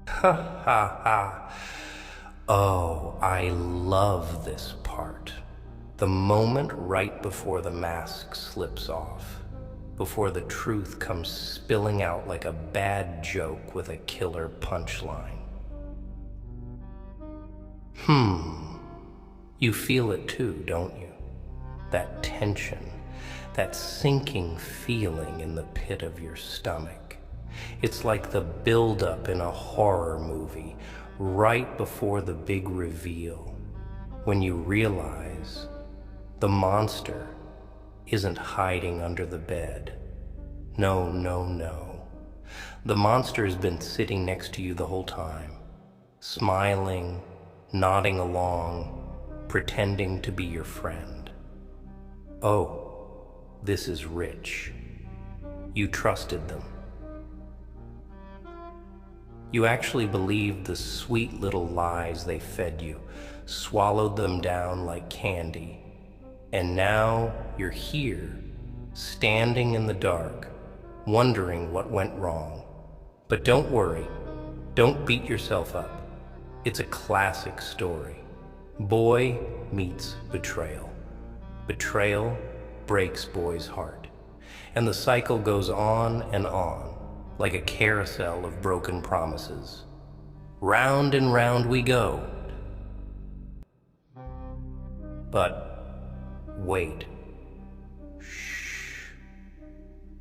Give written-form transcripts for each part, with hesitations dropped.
Ha ha ha. Oh, I love this part. The moment right before the mask slips off, before the truth comes spilling out like a bad joke with a killer punchline. You feel it too, don't you? That tension, that sinking feeling in the pit of your stomach. It's like the buildup in a horror movie, right before the big reveal, when you realize the monster isn't hiding under the bed. No, no, no. The monster has been sitting next to you the whole time, smiling, nodding along, pretending to be your friend. Oh, this is rich. You trusted them. You actually believed the sweet little lies they fed you, swallowed them down like candy. And now you're here, standing in the dark, wondering what went wrong. But don't worry, don't beat yourself up. It's a classic story. Boy meets betrayal. Betrayal breaks boy's heart. And the cycle goes on and on, like a carousel of broken promises. Round and round we go. But wait. Shh.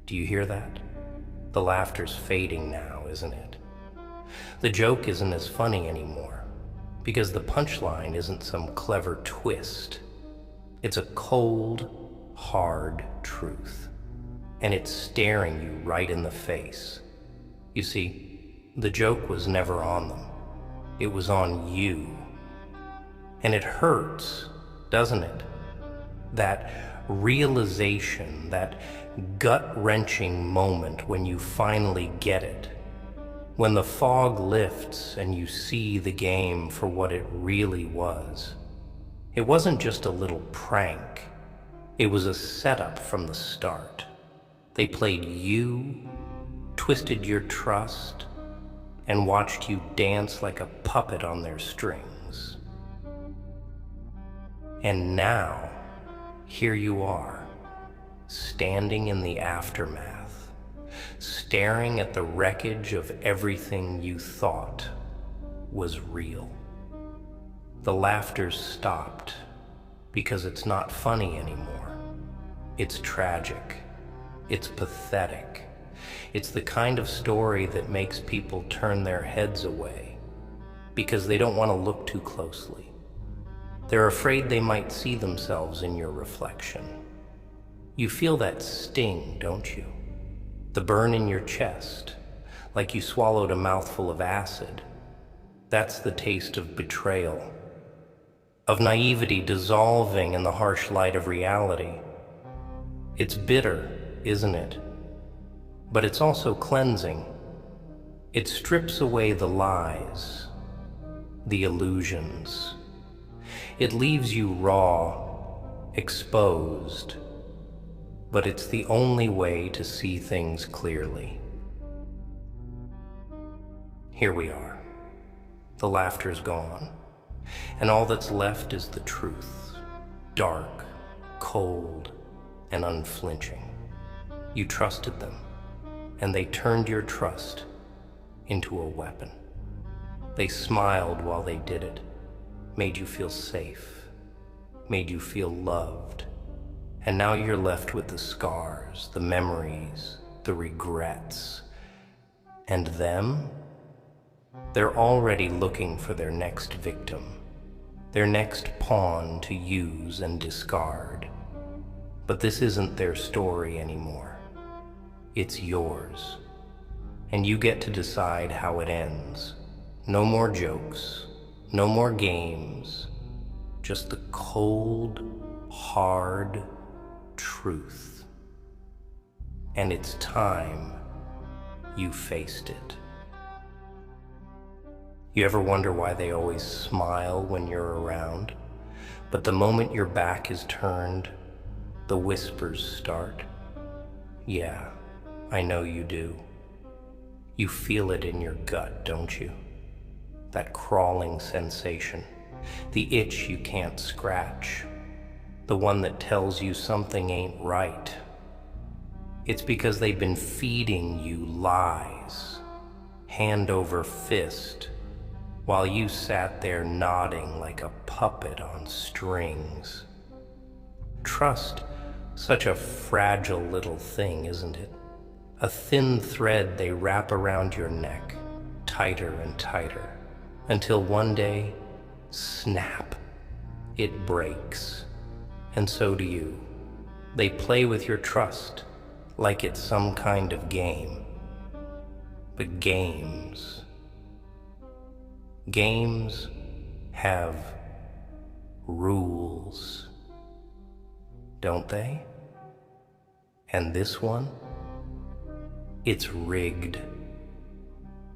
Do you hear that? The laughter's fading now, isn't it? The joke isn't as funny anymore, because the punchline isn't some clever twist. It's a cold, hard truth, and it's staring you right in the face. You see, the joke was never on them. It was on you. And it hurts, doesn't it? That realization, that gut-wrenching moment when you finally get it. When the fog lifts and you see the game for what it really was. It wasn't just a little prank. It was a setup from the start. They played you, twisted your trust, and watched you dance like a puppet on their strings. And now, here you are, standing in the aftermath, staring at the wreckage of everything you thought was real. The laughter's stopped because it's not funny anymore. It's tragic. It's pathetic. It's the kind of story that makes people turn their heads away because they don't want to look too closely. They're afraid they might see themselves in your reflection. You feel that sting, don't you? The burn in your chest, like you swallowed a mouthful of acid. That's the taste of betrayal, of naivety dissolving in the harsh light of reality. It's bitter, isn't it? But it's also cleansing. It strips away the lies, the illusions. It leaves you raw, exposed, but it's the only way to see things clearly. Here we are. The laughter's gone, and all that's left is the truth, dark, cold, and unflinching. You trusted them, and they turned your trust into a weapon. They smiled while they did it, made you feel safe, made you feel loved. And now you're left with the scars, the memories, the regrets. And them? They're already looking for their next victim, their next pawn to use and discard. But this isn't their story anymore. It's yours. And you get to decide how it ends. No more jokes, no more games, just the cold, hard truth. And it's time you faced it. You ever wonder why they always smile when you're around, but the moment your back is turned, the whispers start? Yeah, I know you do. You feel it in your gut, don't you? that crawling sensation, the itch you can't scratch, the one that tells you something ain't right. It's because they've been feeding you lies, hand over fist, while you sat there nodding like a puppet on strings. Trust, such a fragile little thing, isn't it? A thin thread they wrap around your neck, tighter and tighter, until one day, snap, it breaks. And so do you. They play with your trust, like it's some kind of game. But games have rules, don't they? And this one, it's rigged.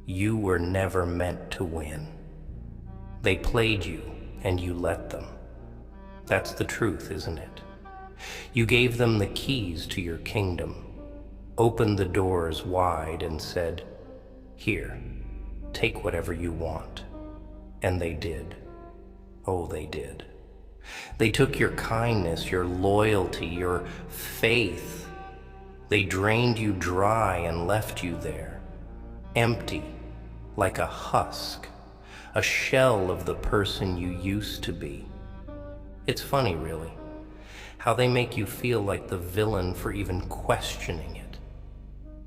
You were never meant to win. They played you, and you let them. That's the truth, isn't it? You gave them the keys to your kingdom, opened the doors wide and said, "Here, take whatever you want." And they did. Oh, they did. They took your kindness, your loyalty, your faith. They drained you dry and left you there, empty, like a husk, a shell of the person you used to be. It's funny, really, how they make you feel like the villain for even questioning it.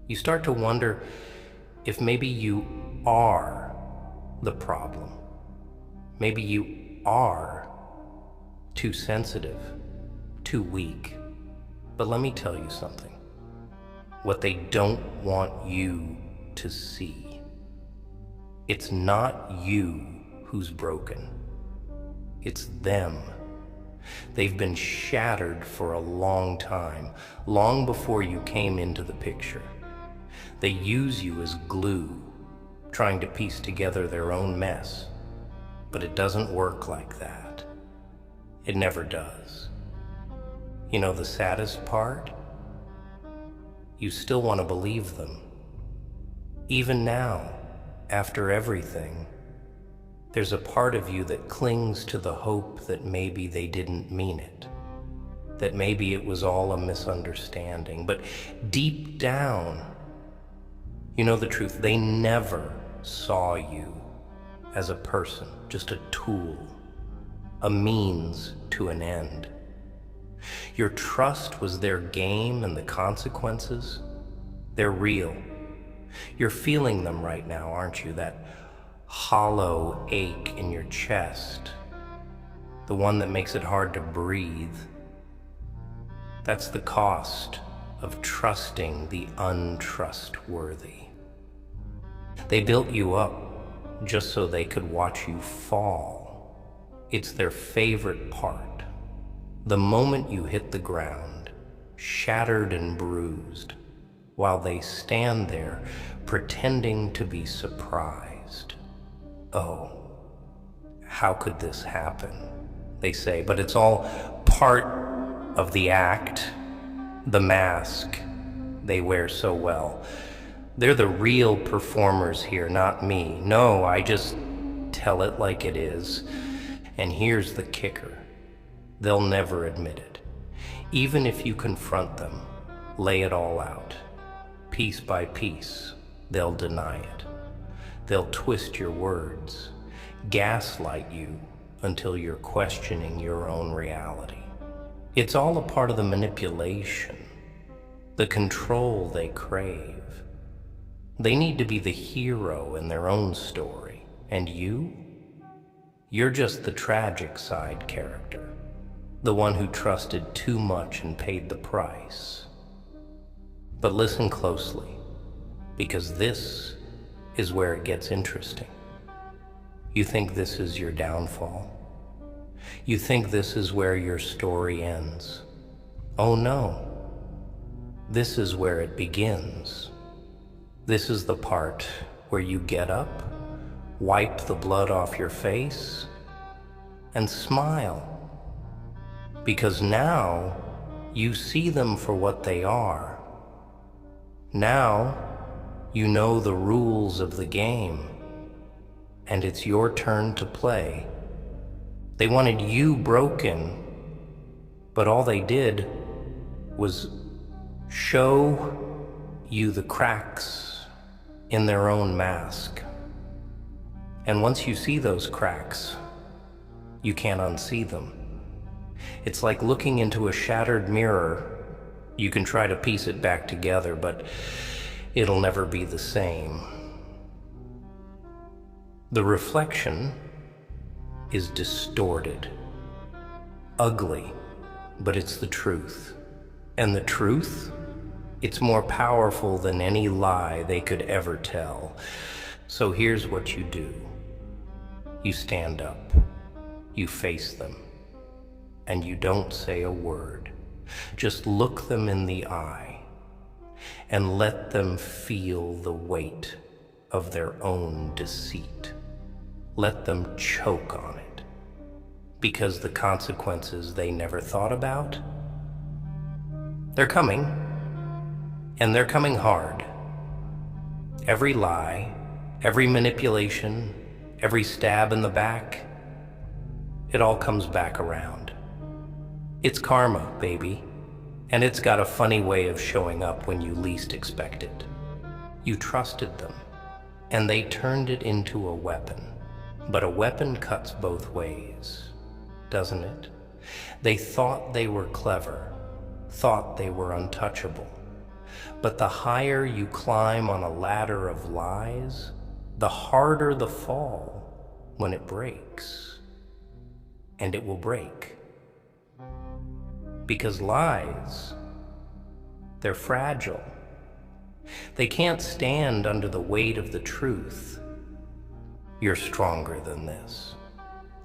You start to wonder if maybe you are the problem. Maybe you are too sensitive, too weak. But let me tell you something. What they don't want you to see. It's not you who's broken. It's them. They've been shattered for a long time, long before you came into the picture. They use you as glue, trying to piece together their own mess. But it doesn't work like that. It never does. You know the saddest part? You still want to believe them. Even now, after everything, there's a part of you that clings to the hope that maybe they didn't mean it, that maybe it was all a misunderstanding. But deep down, you know the truth. They never saw you as a person, just a tool, a means to an end. Your trust was their game, and the consequences, they're real. You're feeling them right now, aren't you? That hollow ache in your chest, the one that makes it hard to breathe. That's the cost of trusting the untrustworthy. They built you up just so they could watch you fall. It's their favorite part. The moment you hit the ground, shattered and bruised, while they stand there pretending to be surprised. Oh, how could this happen? They say, but it's all part of the act, the mask they wear so well. They're the real performers here, not me. No, I just tell it like it is. And here's the kicker. They'll never admit it. Even if you confront them, lay it all out, piece by piece, they'll deny it. They'll twist your words, gaslight you until you're questioning your own reality. It's all a part of the manipulation, the control they crave. They need to be the hero in their own story. And you're just the tragic side character, the one who trusted too much and paid the price. But listen closely, because this is where it gets interesting. You think this is your downfall? You think this is where your story ends? Oh no, this is where it begins. This is the part where you get up, wipe the blood off your face, and smile. Because now you see them for what they are. Now you know the rules of the game. and it's your turn to play. They wanted you broken, but all they did was show you the cracks in their own mask. And once you see those cracks, you can't unsee them. It's like looking into a shattered mirror. You can try to piece it back together, but it'll never be the same. The reflection is distorted, ugly, but it's the truth. And the truth, it's more powerful than any lie they could ever tell. So here's what you do. You stand up, you face them, and you don't say a word. Just look them in the eye and let them feel the weight of their own deceit. Let them choke on it, because the consequences they never thought about, they're coming, and they're coming hard. Every lie, every manipulation, every stab in the back, it all comes back around. It's karma, baby, and it's got a funny way of showing up when you least expect it. You trusted them, and they turned it into a weapon. But a weapon cuts both ways, doesn't it? They thought they were clever, thought they were untouchable. But the higher you climb on a ladder of lies, the harder the fall when it breaks. And it will break. Because lies, they're fragile. They can't stand under the weight of the truth. You're stronger than this.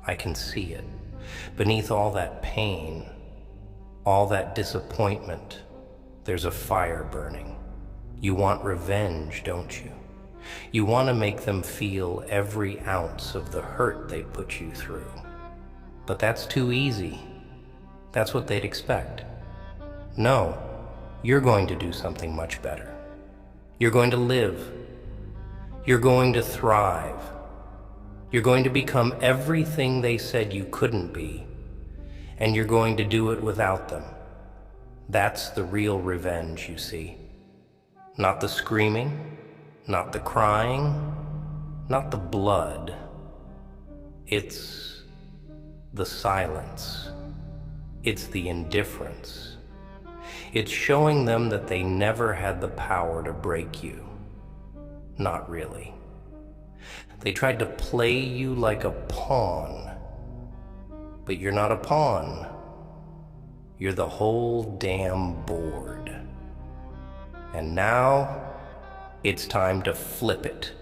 I can see it. Beneath all that pain, all that disappointment, there's a fire burning. You want revenge, don't you? You want to make them feel every ounce of the hurt they put you through. But that's too easy. That's what they'd expect. No, you're going to do something much better. You're going to live. You're going to thrive. You're going to become everything they said you couldn't be, and you're going to do it without them. That's the real revenge, you see. Not the screaming, not the crying, not the blood. It's the silence. It's the indifference. It's showing them that they never had the power to break you. Not really. They tried to play you like a pawn, but you're not a pawn. You're the whole damn board. And now, it's time to flip it.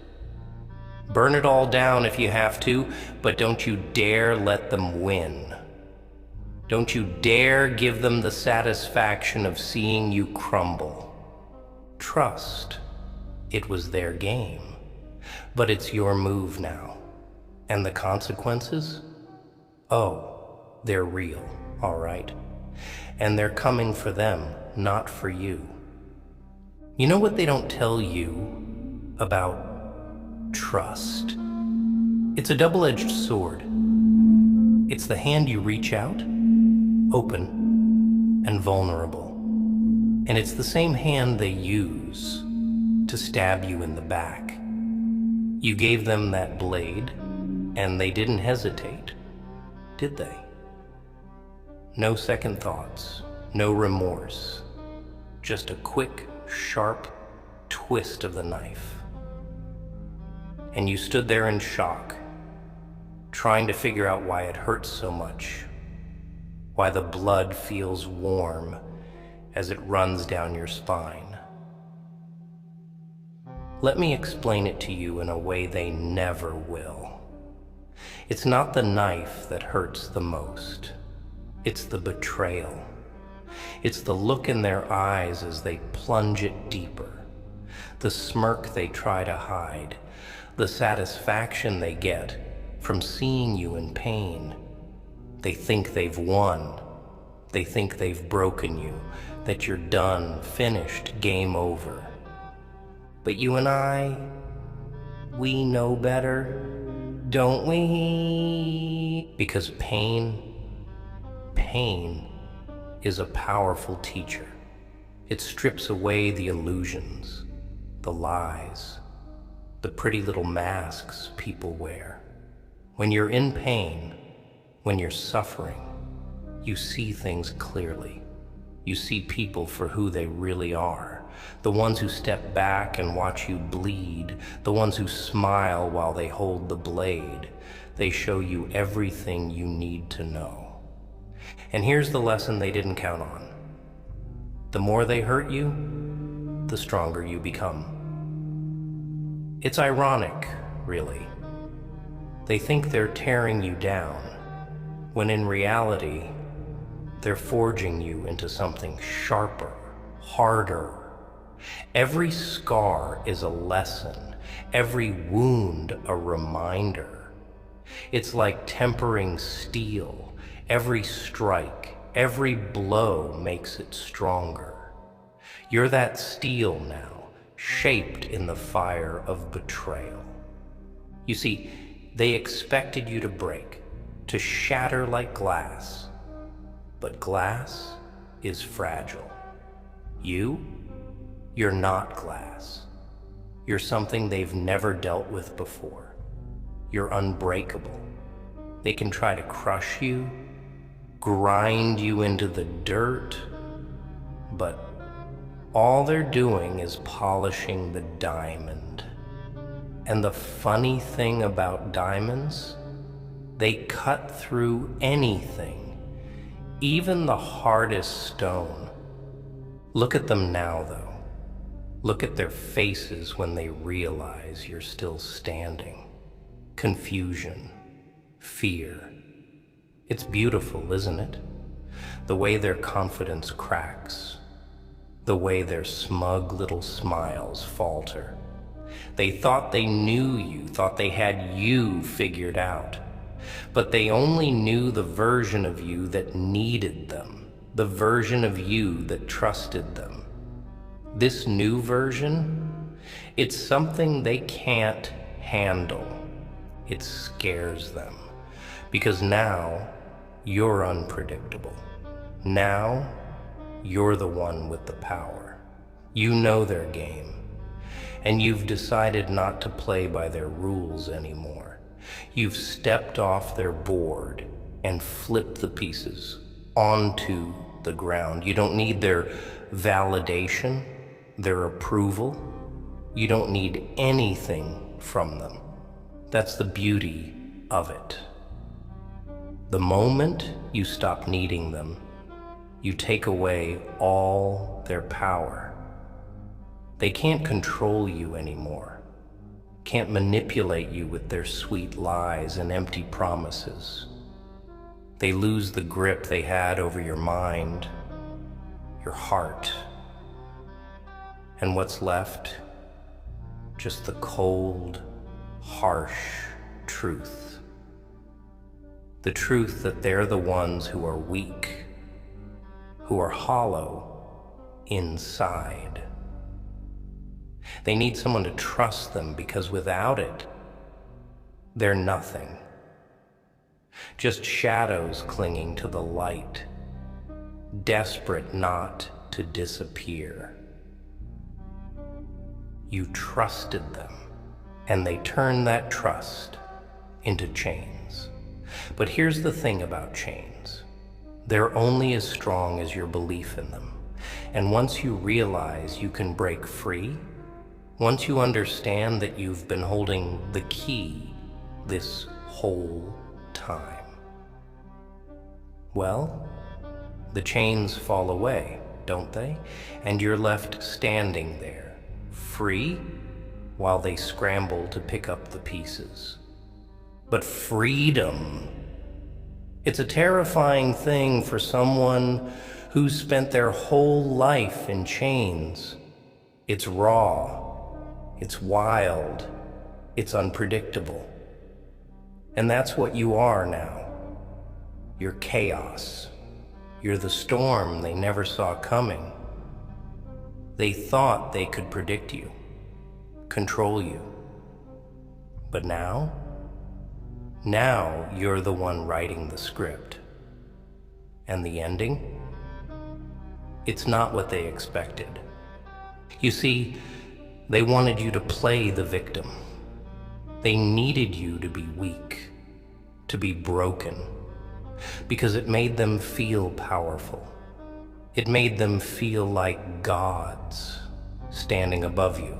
Burn it all down if you have to, but don't you dare let them win. Don't you dare give them the satisfaction of seeing you crumble. Trust, it was their game. But it's your move now. And the consequences? Oh, they're real, all right? And they're coming for them, not for you. You know what they don't tell you about trust? It's a double-edged sword. It's the hand you reach out, open and vulnerable. And it's the same hand they use to stab you in the back. You gave them that blade, and they didn't hesitate, did they? No second thoughts, no remorse, just a quick, sharp twist of the knife. And you stood there in shock, trying to figure out why it hurts so much, why the blood feels warm as it runs down your spine. Let me explain it to you in a way they never will. It's not the knife that hurts the most. It's the betrayal. It's the look in their eyes as they plunge it deeper. The smirk they try to hide. The satisfaction they get from seeing you in pain. They think they've won. They think they've broken you, that you're done, finished, game over. But you and I, we know better. don't we? Because pain is a powerful teacher. It strips away the illusions, the lies, the pretty little masks people wear. When you're in pain, when you're suffering, you see things clearly. You see people for who they really are. The ones who step back and watch you bleed. The ones who smile while they hold the blade. They show you everything you need to know. And here's the lesson they didn't count on. The more they hurt you, the stronger you become. It's ironic, really. They think they're tearing you down, when in reality, they're forging you into something sharper, harder. Every scar is a lesson, every wound a reminder. It's like tempering steel. Every strike, every blow makes it stronger. You're that steel now, shaped in the fire of betrayal. You see, they expected you to break, to shatter like glass. But glass is fragile. You're not glass. You're something they've never dealt with before. You're unbreakable. They can try to crush you, grind you into the dirt, but all they're doing is polishing the diamond. And the funny thing about diamonds, they cut through anything. Even the hardest stone. Look at them now, though. Look at their faces when they realize you're still standing. Confusion, fear. It's beautiful, isn't it? The way their confidence cracks. The way their smug little smiles falter. They thought they knew you, thought they had you figured out. But they only knew the version of you that needed them, the version of you that trusted them. This new version, it's something they can't handle. It scares them, because now you're unpredictable. Now you're the one with the power. You know their game, and you've decided not to play by their rules anymore. You've stepped off their board and flipped the pieces onto the ground. You don't need their validation, their approval. You don't need anything from them. That's the beauty of it. The moment you stop needing them, you take away all their power. They can't control you anymore. Can't manipulate you with their sweet lies and empty promises. They lose the grip they had over your mind, your heart. And what's left? Just the cold, harsh truth. The truth that they're the ones who are weak, who are hollow inside. They need someone to trust them, because without it, they're nothing. Just shadows clinging to the light, desperate not to disappear. You trusted them, and they turned that trust into chains. But here's the thing about chains. They're only as strong as your belief in them. And once you realize you can break free, once you understand that you've been holding the key this whole time, well, the chains fall away, don't they? And you're left standing there, free, while they scramble to pick up the pieces. But freedom, it's a terrifying thing for someone who's spent their whole life in chains. It's raw. It's wild, it's unpredictable. And that's what you are now. You're chaos. You're the storm they never saw coming. They thought they could predict you, control you. But now, Now you're the one writing the script. And the ending? It's not what they expected. You see, they wanted you to play the victim. They needed you to be weak, to be broken, because it made them feel powerful. It made them feel like gods standing above you,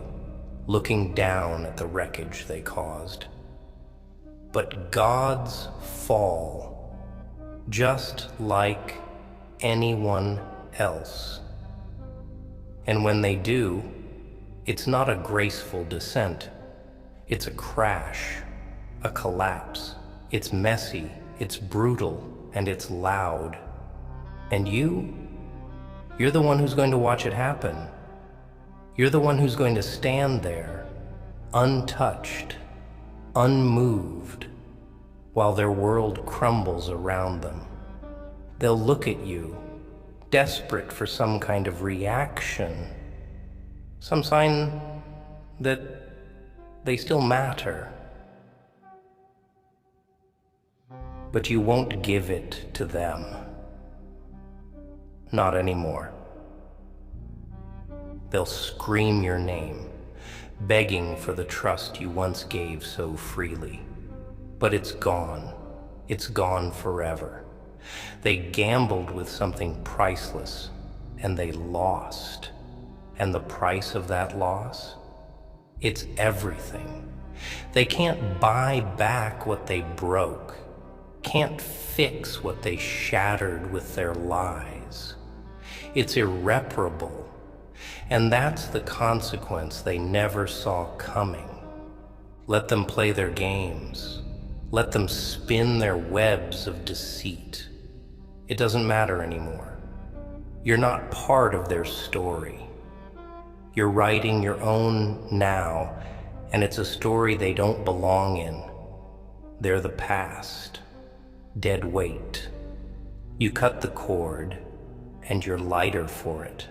looking down at the wreckage they caused. But gods fall, just like anyone else. And when they do, it's not a graceful descent. It's a crash, a collapse. It's messy, it's brutal, and it's loud. And you're the one who's going to watch it happen. You're the one who's going to stand there, untouched, unmoved, while their world crumbles around them. They'll look at you, desperate for some kind of reaction, some sign that they still matter. But you won't give it to them. Not anymore. They'll scream your name, begging for the trust you once gave so freely. But it's gone. It's gone forever. They gambled with something priceless, and they lost. And the price of that loss? It's everything. They can't buy back what they broke, can't fix what they shattered with their lies. It's irreparable. And that's the consequence they never saw coming. Let them play their games. Let them spin their webs of deceit. It doesn't matter anymore. You're not part of their story. You're writing your own now, and it's a story they don't belong in. They're the past, dead weight. You cut the cord, and you're lighter for it.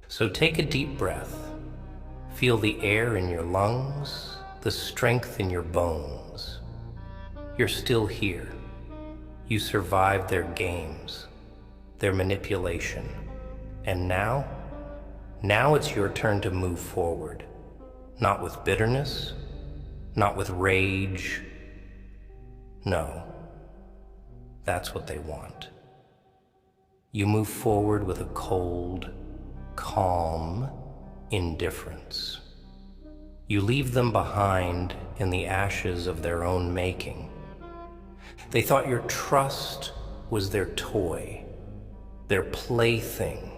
So take a deep breath. Feel the air in your lungs, the strength in your bones. You're still here. You survived their games, their manipulation. And now it's your turn to move forward. Not with bitterness, not with rage. No, that's what they want. You move forward with a cold, calm indifference. You leave them behind in the ashes of their own making. They thought your trust was their toy, their plaything.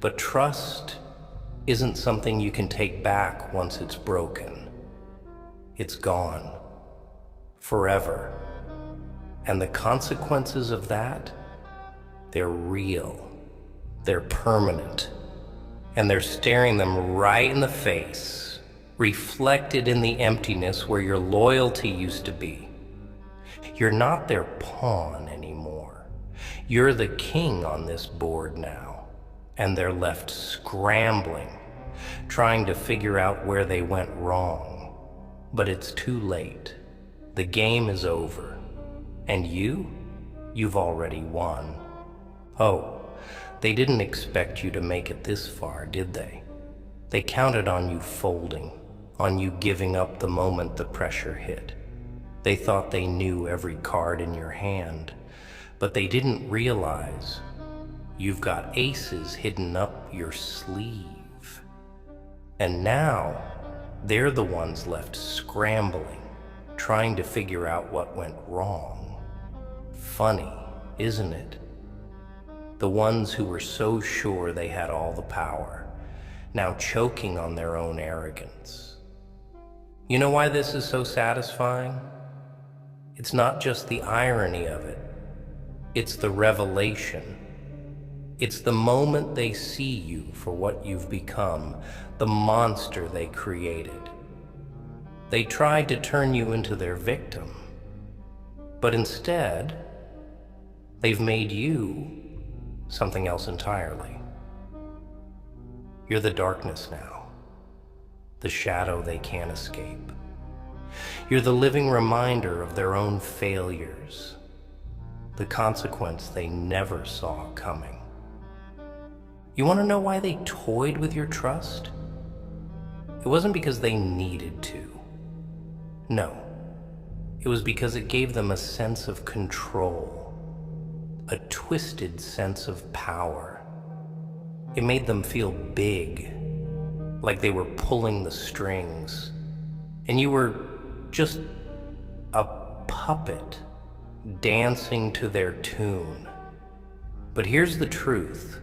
But trust isn't something you can take back once it's broken. It's gone, forever. And the consequences of that, they're real. They're permanent, and they're staring them right in the face, reflected in the emptiness where your loyalty used to be. You're not their pawn anymore. You're the king on this board now, and they're left scrambling, trying to figure out where they went wrong. But it's too late. The game is over, and you've already won. Oh, they didn't expect you to make it this far, did they? They counted on you folding, on you giving up the moment the pressure hit. They thought they knew every card in your hand, but they didn't realize you've got aces hidden up your sleeve. And now, they're the ones left scrambling, trying to figure out what went wrong. Funny, isn't it? The ones who were so sure they had all the power, now choking on their own arrogance. You know why this is so satisfying? It's not just the irony of it. It's the revelation. It's the moment they see you for what you've become, the monster they created. They tried to turn you into their victim, but instead, they've made you something else entirely. You're the darkness now, the shadow they can't escape. You're the living reminder of their own failures, the consequence they never saw coming. You want to know why they toyed with your trust? It wasn't because they needed to. No, it was because it gave them a sense of control, a twisted sense of power. It made them feel big, like they were pulling the strings, and you were just a puppet dancing to their tune. But here's the truth,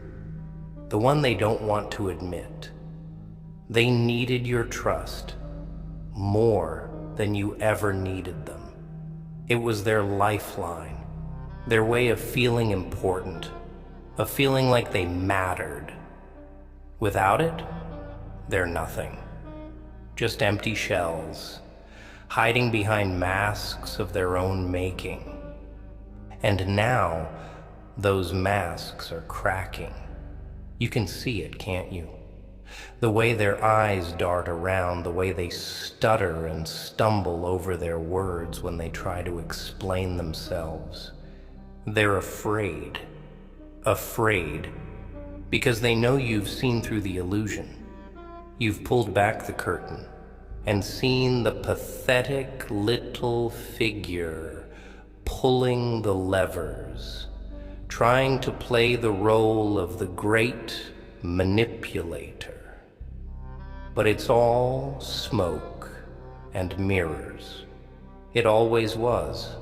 the one they don't want to admit. They needed your trust more than you ever needed them. It was their lifeline, their way of feeling important, of feeling like they mattered. Without it, they're nothing. Just empty shells, hiding behind masks of their own making. And now, those masks are cracking. You can see it, can't you? The way their eyes dart around, the way they stutter and stumble over their words when they try to explain themselves. They're afraid. Afraid. Because they know you've seen through the illusion. You've pulled back the curtain and seen the pathetic little figure pulling the levers, trying to play the role of the great manipulator. But it's all smoke and mirrors. It always was.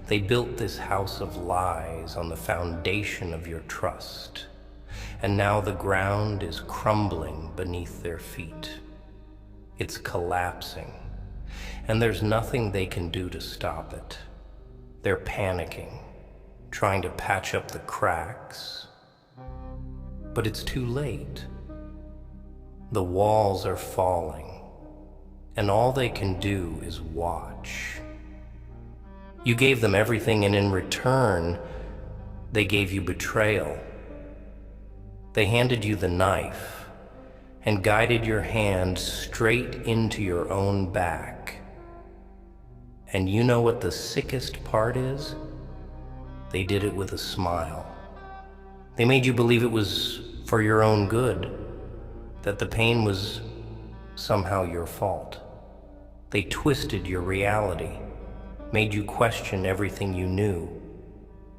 They built this house of lies on the foundation of your trust, and now the ground is crumbling beneath their feet. It's collapsing, and there's nothing they can do to stop it. They're panicking, trying to patch up the cracks, but it's too late. The walls are falling, and all they can do is watch. You gave them everything, and in return, they gave you betrayal. They handed you the knife and guided your hand straight into your own back. And you know what the sickest part is? They did it with a smile. They made you believe it was for your own good, that the pain was somehow your fault. They twisted your reality, made you question everything you knew,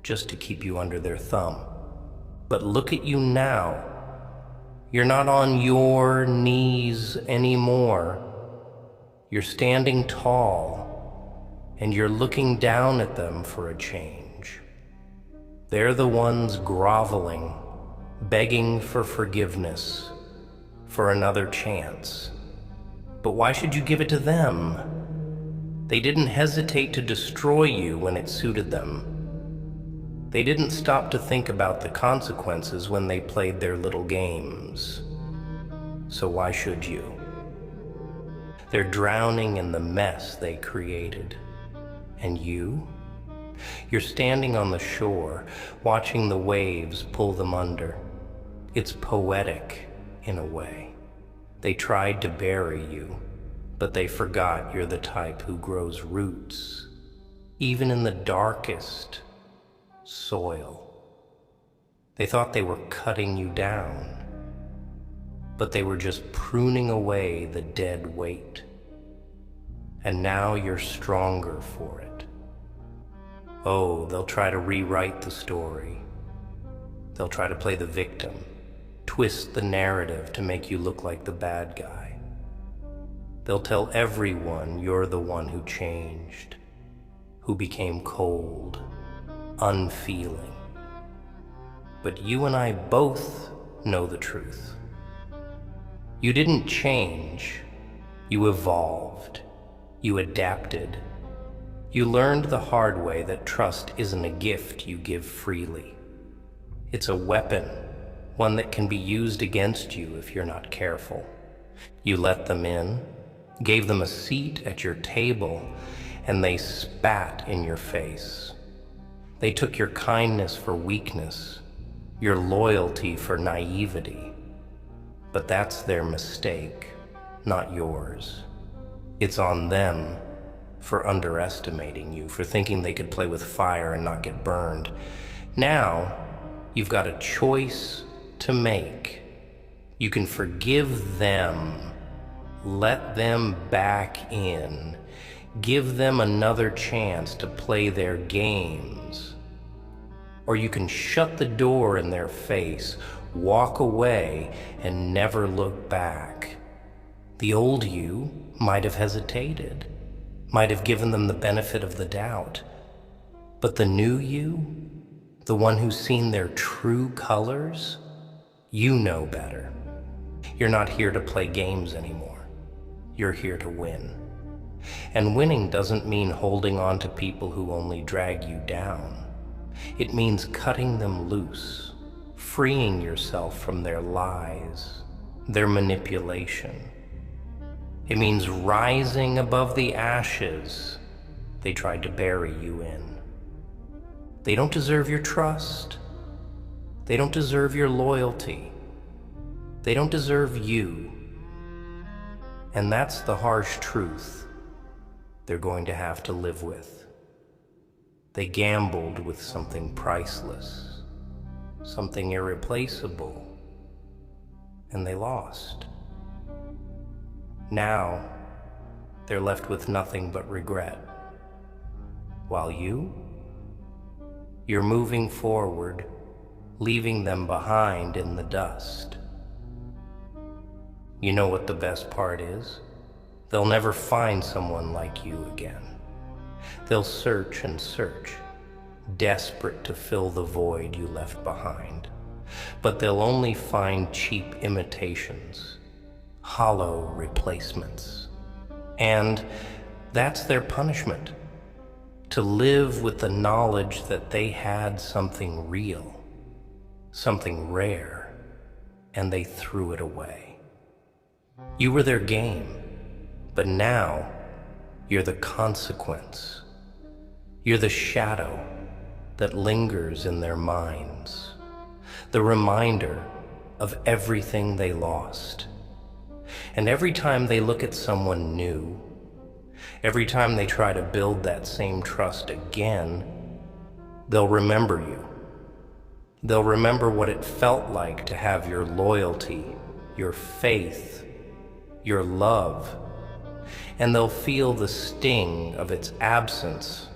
just to keep you under their thumb. But look at you now. You're not on your knees anymore. You're standing tall, and you're looking down at them for a change. They're the ones groveling, begging for forgiveness, for another chance. But why should you give it to them? They didn't hesitate to destroy you when it suited them. They didn't stop to think about the consequences when they played their little games. So why should you? They're drowning in the mess they created. And you? You're standing on the shore, watching the waves pull them under. It's poetic, in a way. They tried to bury you, but they forgot you're the type who grows roots, even in the darkest soil. They thought they were cutting you down, but they were just pruning away the dead weight. And now you're stronger for it. Oh, they'll try to rewrite the story. They'll try to play the victim, twist the narrative to make you look like the bad guy. They'll tell everyone you're the one who changed, who became cold, unfeeling. But you and I both know the truth. You didn't change, you evolved, you adapted. You learned the hard way that trust isn't a gift you give freely. It's a weapon, one that can be used against you if you're not careful. You let them in, gave them a seat at your table, and they spat in your face. They took your kindness for weakness, your loyalty for naivety. But that's their mistake, not yours. It's on them for underestimating you, for thinking they could play with fire and not get burned. Now, you've got a choice to make. You can forgive them, let them back in, give them another chance to play their games. Or you can shut the door in their face, walk away, and never look back. The old you might have hesitated, might have given them the benefit of the doubt. But the new you, the one who's seen their true colors, you know better. You're not here to play games anymore. You're here to win. And winning doesn't mean holding on to people who only drag you down. It means cutting them loose, freeing yourself from their lies, their manipulation. It means rising above the ashes they tried to bury you in. They don't deserve your trust. They don't deserve your loyalty. They don't deserve you. And that's the harsh truth they're going to have to live with. They gambled with something priceless, something irreplaceable, and they lost. Now, they're left with nothing but regret. While you're moving forward, leaving them behind in the dust. You know what the best part is? They'll never find someone like you again. They'll search and search, desperate to fill the void you left behind. But they'll only find cheap imitations, hollow replacements. And that's their punishment, to live with the knowledge that they had something real, something rare, and they threw it away. You were their game, but now you're the consequence. You're the shadow that lingers in their minds, the reminder of everything they lost. And every time they look at someone new, every time they try to build that same trust again, they'll remember you. They'll remember what it felt like to have your loyalty, your faith, your love, and they'll feel the sting of its absence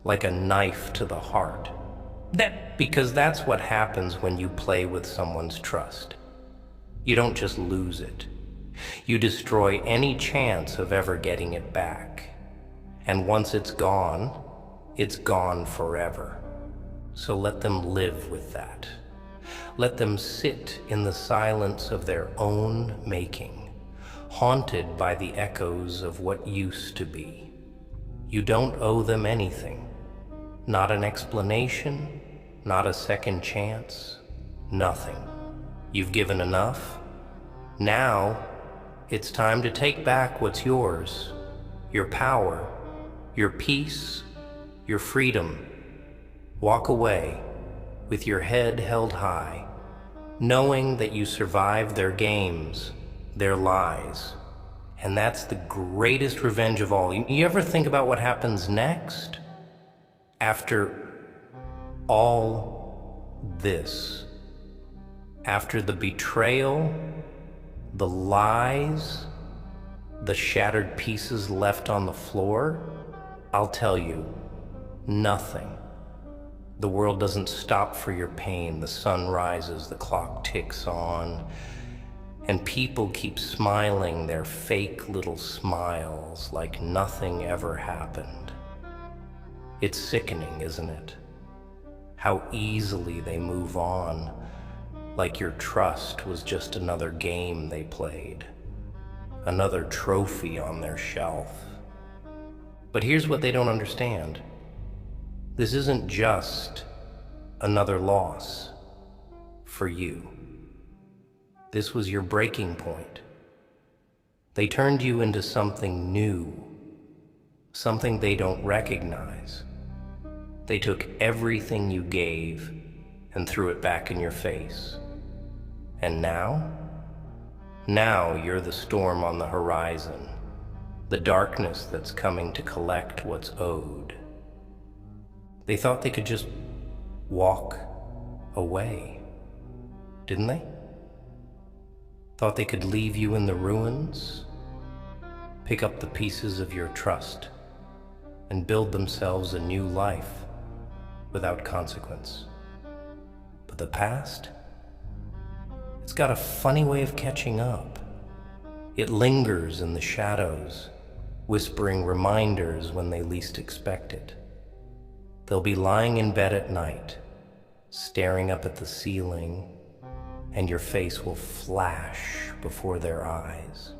like a knife to the heart. Because that's what happens when you play with someone's trust. You don't just lose it. You destroy any chance of ever getting it back. And once it's gone forever. So let them live with that. Let them sit in the silence of their own making, haunted by the echoes of what used to be. You don't owe them anything. Not an explanation, not a second chance, nothing. You've given enough. Now, it's time to take back what's yours, your power, your peace, your freedom. Walk away with your head held high, knowing that you survived their games, their lies. And that's the greatest revenge of all. You ever think about what happens next? After all this, after the betrayal, the lies, the shattered pieces left on the floor, I'll tell you, nothing. The world doesn't stop for your pain. The sun rises, the clock ticks on, and people keep smiling their fake little smiles like nothing ever happened. It's sickening, isn't it? How easily they move on, like your trust was just another game they played, another trophy on their shelf. But here's what they don't understand. This isn't just another loss for you. This was your breaking point. They turned you into something new, something they don't recognize. They took everything you gave and threw it back in your face. And now you're the storm on the horizon. the darkness that's coming to collect what's owed. They thought they could just walk away, didn't they? Thought they could leave you in the ruins, pick up the pieces of your trust, and build themselves a new life without consequence. But the past, it's got a funny way of catching up. It lingers in the shadows, whispering reminders when they least expect it. They'll be lying in bed at night, staring up at the ceiling, and your face will flash before their eyes.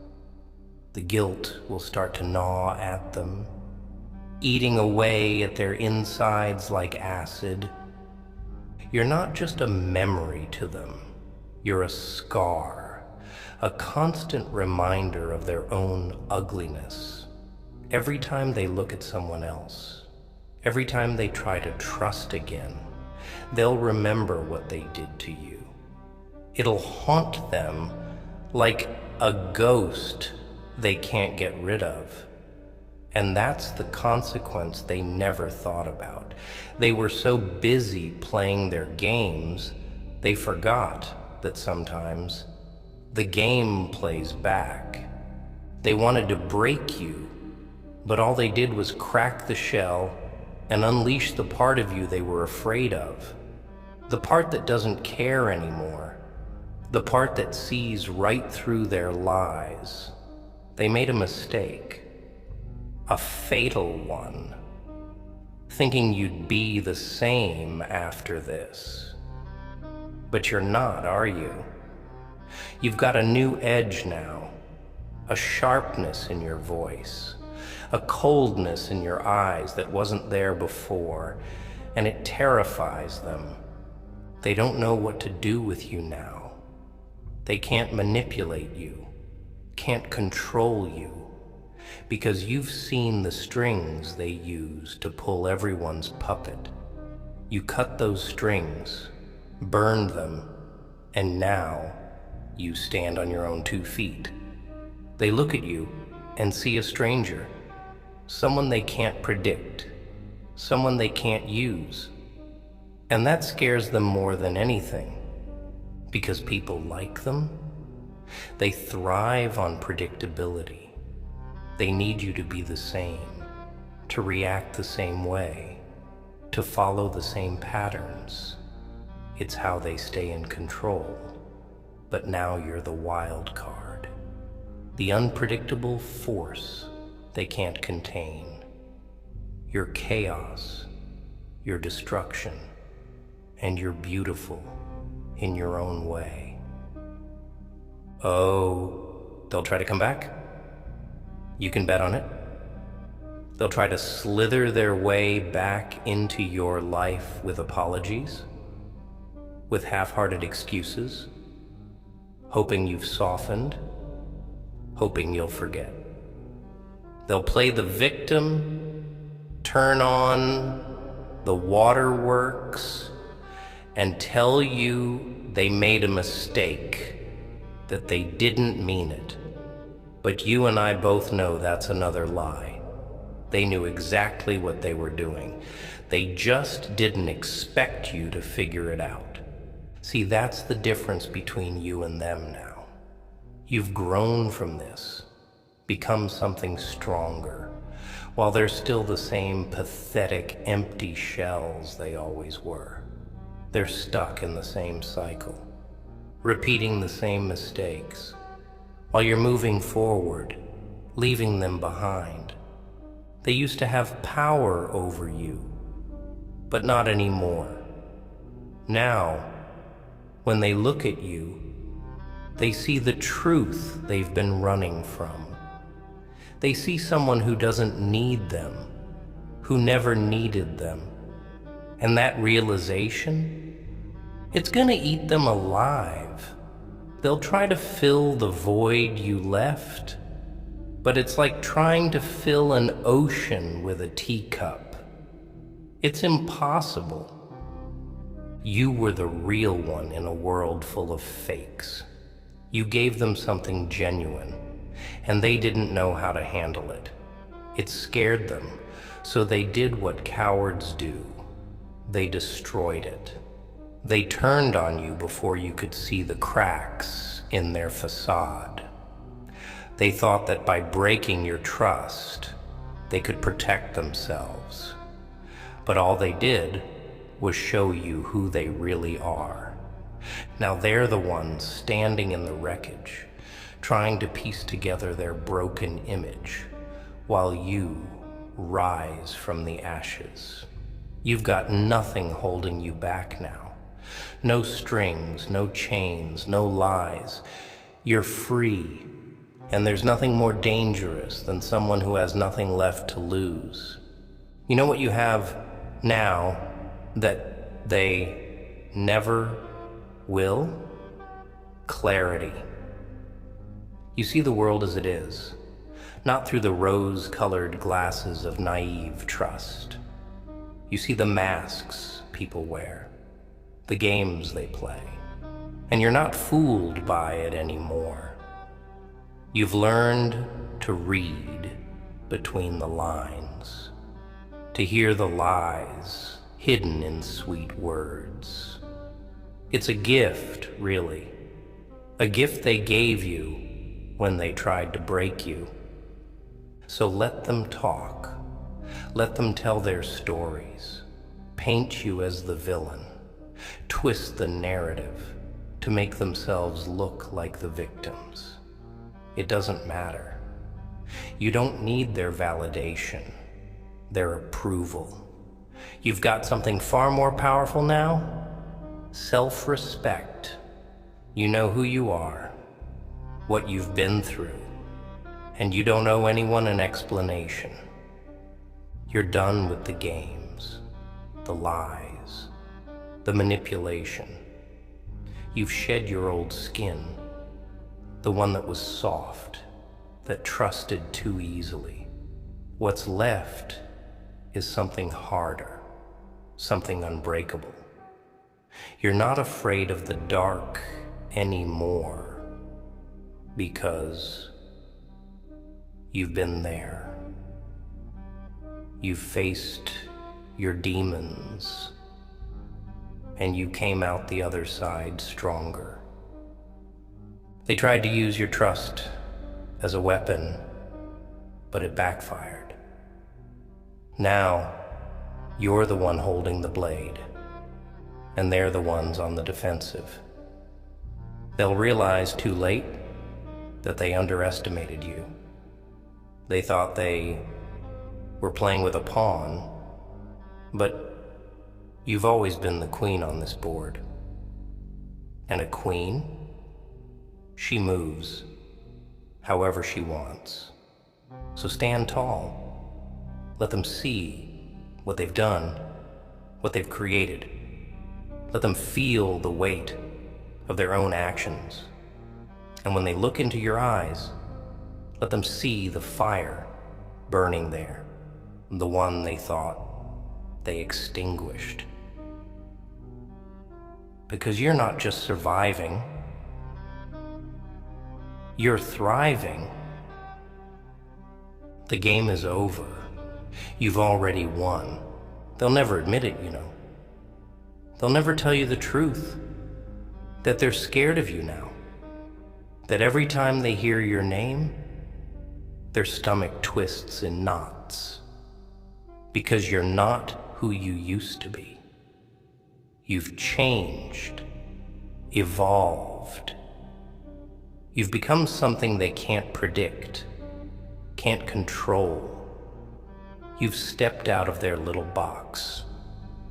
The guilt will start to gnaw at them, eating away at their insides like acid. You're not just a memory to them, you're a scar, a constant reminder of their own ugliness. Every time they look at someone else, every time they try to trust again, they'll remember what they did to you. It'll haunt them like a ghost they can't get rid of. And that's the consequence they never thought about. They were so busy playing their games, they forgot that sometimes the game plays back. They wanted to break you, but all they did was crack the shell and unleash the part of you they were afraid of. The part that doesn't care anymore. The part that sees right through their lies. They made a mistake. A fatal one, thinking you'd be the same after this. But you're not, are you? You've got a new edge now, a sharpness in your voice, a coldness in your eyes that wasn't there before, and it terrifies them. They don't know what to do with you now. They can't manipulate you, can't control you, because you've seen the strings they use to pull everyone's puppet. You cut those strings, burned them, and now you stand on your own 2 feet. They look at you and see a stranger, someone they can't predict, someone they can't use. And that scares them more than anything, because people like them. They thrive on predictability. They need you to be the same, to react the same way, to follow the same patterns. It's how they stay in control. But now you're the wild card, the unpredictable force they can't contain. You're chaos, you're destruction, and you're beautiful in your own way. Oh, they'll try to come back? You can bet on it. They'll try to slither their way back into your life with apologies, with half-hearted excuses, hoping you've softened, hoping you'll forget. They'll play the victim, turn on the waterworks, and tell you they made a mistake, that they didn't mean it. But you and I both know that's another lie. They knew exactly what they were doing. They just didn't expect you to figure it out. See, that's the difference between you and them now. You've grown from this, become something stronger, while they're still the same pathetic, empty shells they always were. They're stuck in the same cycle, repeating the same mistakes, while you're moving forward, leaving them behind. They used to have power over you, but not anymore. Now, when they look at you, they see the truth they've been running from. They see someone who doesn't need them, who never needed them. And that realization, it's gonna eat them alive. They'll try to fill the void you left, but it's like trying to fill an ocean with a teacup. It's impossible. You were the real one in a world full of fakes. You gave them something genuine, and they didn't know how to handle it. It scared them, so they did what cowards do. They destroyed it. They turned on you before you could see the cracks in their facade. They thought that by breaking your trust, they could protect themselves. But all they did was show you who they really are. Now they're the ones standing in the wreckage, trying to piece together their broken image, while you rise from the ashes. You've got nothing holding you back now. No strings, no chains, no lies. You're free, and there's nothing more dangerous than someone who has nothing left to lose. You know what you have now that they never will? Clarity. You see the world as it is, not through the rose-colored glasses of naive trust. You see the masks people wear, the games they play, and you're not fooled by it anymore. You've learned to read between the lines, to hear the lies hidden in sweet words. It's a gift, really, a gift they gave you when they tried to break you. So let them talk. Let them tell their stories, paint you as the villain, twist the narrative to make themselves look like the victims. It doesn't matter. You don't need their validation, their approval. You've got something far more powerful now: self-respect. You know who you are, what you've been through, and you don't owe anyone an explanation. You're done with the games, the lies, the manipulation. You've shed your old skin, the one that was soft, that trusted too easily. What's left is something harder, something unbreakable. You're not afraid of the dark anymore because you've been there. You've faced your demons, and you came out the other side stronger. They tried to use your trust as a weapon, but it backfired. Now, you're the one holding the blade, and they're the ones on the defensive. They'll realize too late that they underestimated you. They thought they were playing with a pawn, but you've always been the queen on this board. And a queen, she moves however she wants. So stand tall. Let them see what they've done, what they've created. Let them feel the weight of their own actions. And when they look into your eyes, let them see the fire burning there, the one they thought they extinguished. Because you're not just surviving, you're thriving. The game is over. You've already won. They'll never admit it, you know. They'll never tell you the truth, that they're scared of you now, that every time they hear your name, their stomach twists in knots, because you're not who you used to be. You've changed, evolved. You've become something they can't predict, can't control. You've stepped out of their little box,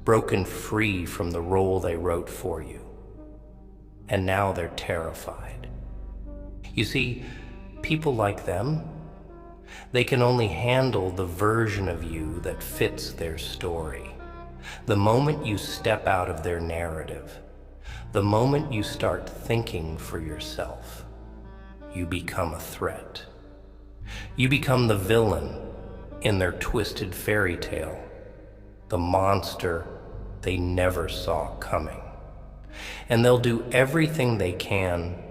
broken free from the role they wrote for you, and now they're terrified. You see, people like them, they can only handle the version of you that fits their story. The moment you step out of their narrative, the moment you start thinking for yourself, you become a threat. You become the villain in their twisted fairy tale, the monster they never saw coming. And they'll do everything they can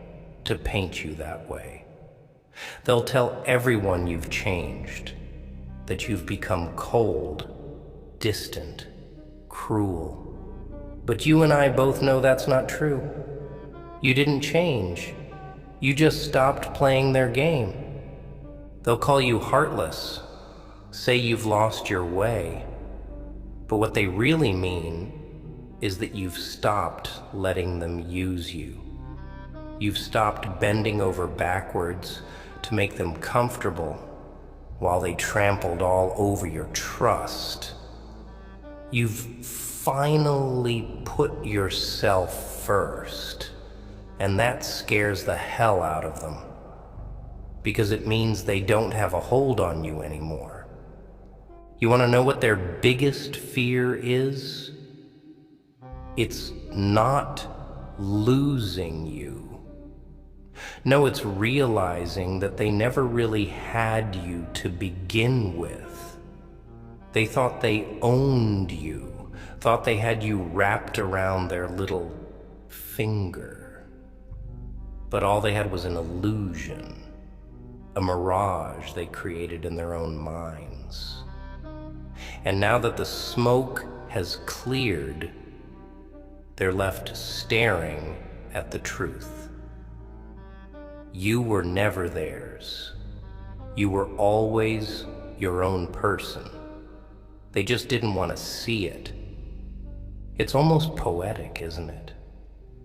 to paint you that way. They'll tell everyone you've changed, that you've become cold, distant, cruel. But you and I both know that's not true. You didn't change. You just stopped playing their game. They'll call you heartless, say you've lost your way. But what they really mean is that you've stopped letting them use you. You've stopped bending over backwards to make them comfortable while they trampled all over your trust. You've finally put yourself first, and that scares the hell out of them, because it means they don't have a hold on you anymore. You want to know what their biggest fear is? It's not losing you. No, it's realizing that they never really had you to begin with. They thought they owned you, thought they had you wrapped around their little finger. But all they had was an illusion, a mirage they created in their own minds. And now that the smoke has cleared, they're left staring at the truth. You were never theirs. You were always your own person. They just didn't want to see it. It's almost poetic, isn't it?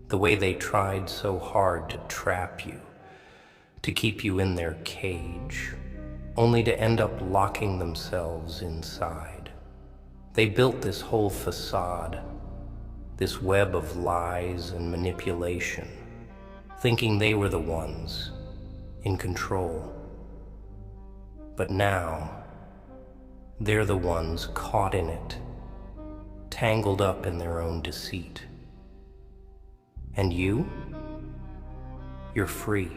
The way they tried so hard to trap you, to keep you in their cage, only to end up locking themselves inside. They built this whole facade, this web of lies and manipulation, thinking they were the ones in control. But now, they're the ones caught in it, tangled up in their own deceit. And you? You're free.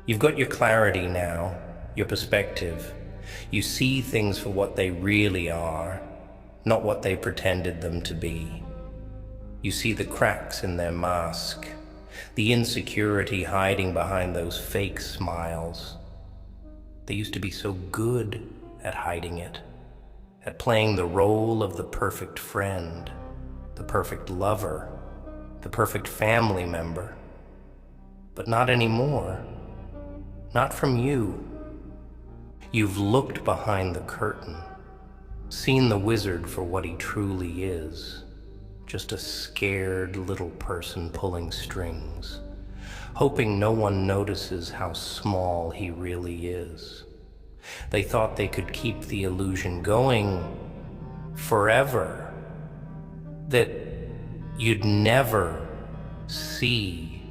You've got your clarity now, your perspective. You see things for what they really are, not what they pretended them to be. You see the cracks in their mask, the insecurity hiding behind those fake smiles. They used to be so good at hiding it, at playing the role of the perfect friend, the perfect lover, the perfect family member. But not anymore. Not from you. You've looked behind the curtain, seen the wizard for what he truly is. Just a scared little person pulling strings, hoping no one notices how small he really is. They thought they could keep the illusion going forever, that you'd never see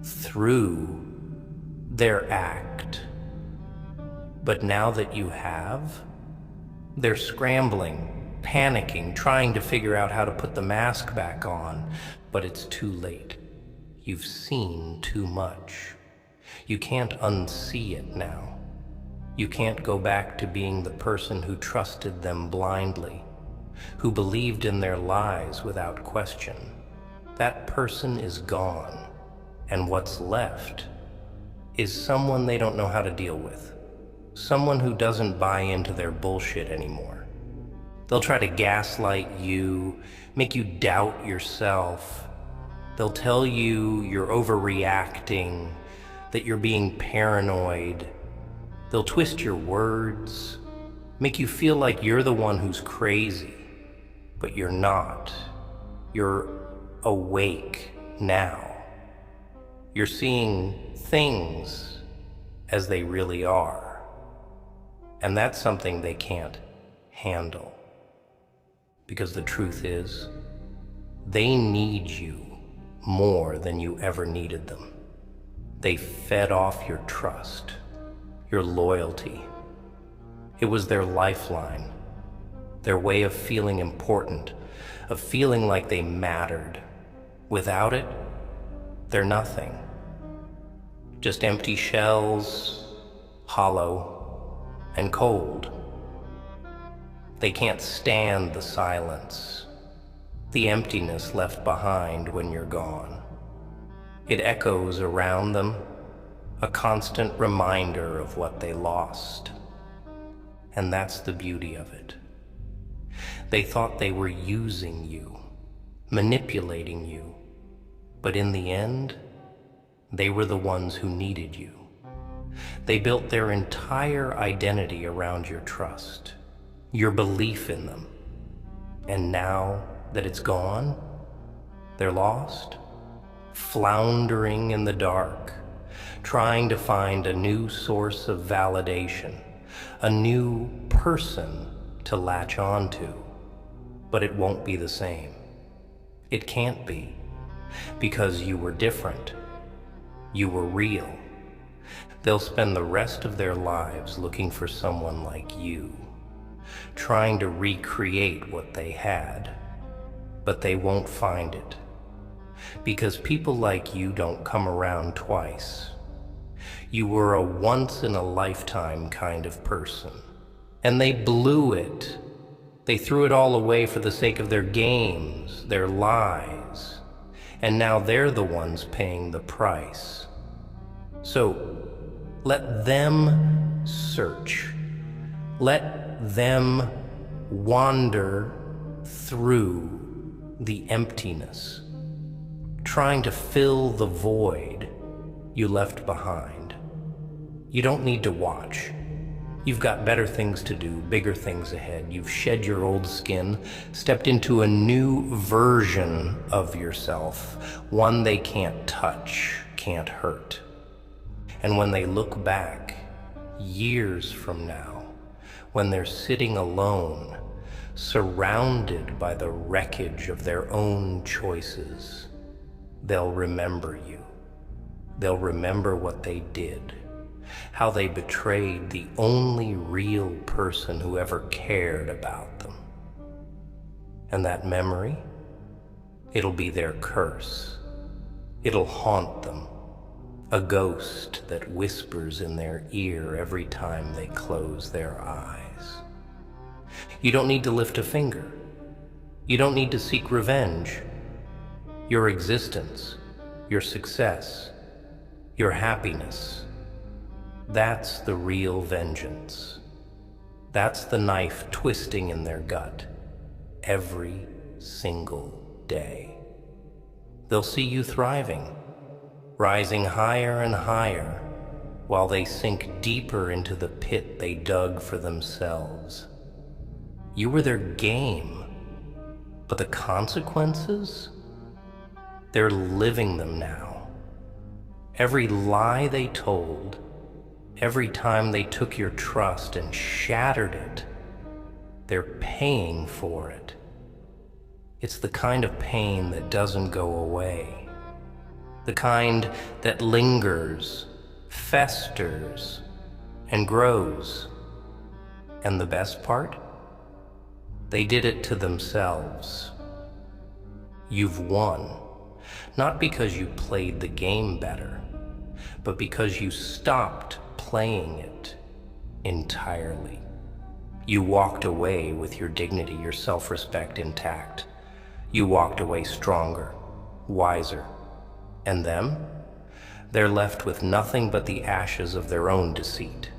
through their act. But now that you have, they're scrambling, panicking, trying to figure out how to put the mask back on, but it's too late. You've seen too much. You can't unsee it now. You can't go back to being the person who trusted them blindly, who believed in their lies without question. That person is gone, and what's left is someone they don't know how to deal with, someone who doesn't buy into their bullshit anymore. They'll try to gaslight you, make you doubt yourself. They'll tell you you're overreacting, that you're being paranoid. They'll twist your words, make you feel like you're the one who's crazy, but you're not. You're awake now. You're seeing things as they really are. And that's something they can't handle. Because the truth is, they need you more than you ever needed them. They fed off your trust, your loyalty. It was their lifeline, their way of feeling important, of feeling like they mattered. Without it, they're nothing. Just empty shells, hollow and cold. They can't stand the silence, the emptiness left behind when you're gone. It echoes around them, a constant reminder of what they lost. And that's the beauty of it. They thought they were using you, manipulating you, but in the end, they were the ones who needed you. They built their entire identity around your trust, your belief in them. And now that it's gone, they're lost, floundering in the dark, trying to find a new source of validation, a new person to latch onto. But it won't be the same. It can't be, because you were different. You were real. They'll spend the rest of their lives looking for someone like you, trying to recreate what they had, but they won't find it, because people like you don't come around twice. You were a once-in-a-lifetime kind of person, and they blew it. They threw it all away for the sake of their games, their lies, and now they're the ones paying the price. So let them search. Let them wander through the emptiness, trying to fill the void you left behind. You don't need to watch. You've got better things to do, bigger things ahead. You've shed your old skin, stepped into a new version of yourself, one they can't touch, can't hurt. And when they look back, years from now, when they're sitting alone, surrounded by the wreckage of their own choices, they'll remember you. They'll remember what they did, how they betrayed the only real person who ever cared about them. And that memory, it'll be their curse. It'll haunt them, a ghost that whispers in their ear every time they close their eyes. You don't need to lift a finger. You don't need to seek revenge. Your existence, your success, your happiness, that's the real vengeance. That's the knife twisting in their gut every single day. They'll see you thriving, rising higher and higher, while they sink deeper into the pit they dug for themselves. You were their game, but the consequences? They're living them now. Every lie they told, every time they took your trust and shattered it, they're paying for it. It's the kind of pain that doesn't go away, the kind that lingers, festers, and grows. And the best part? They did it to themselves. You've won, not because you played the game better, but because you stopped playing it entirely. You walked away with your dignity, your self-respect intact. You walked away stronger, wiser. And them? They're left with nothing but the ashes of their own deceit.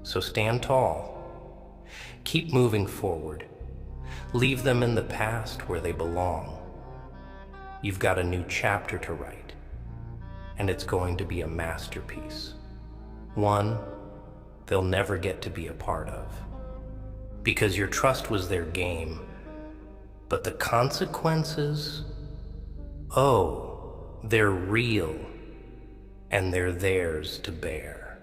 So stand tall. Keep moving forward. Leave them in the past where they belong. You've got a new chapter to write, and it's going to be a masterpiece. One they'll never get to be a part of. Because your trust was their game, but the consequences, oh, they're real, and they're theirs to bear.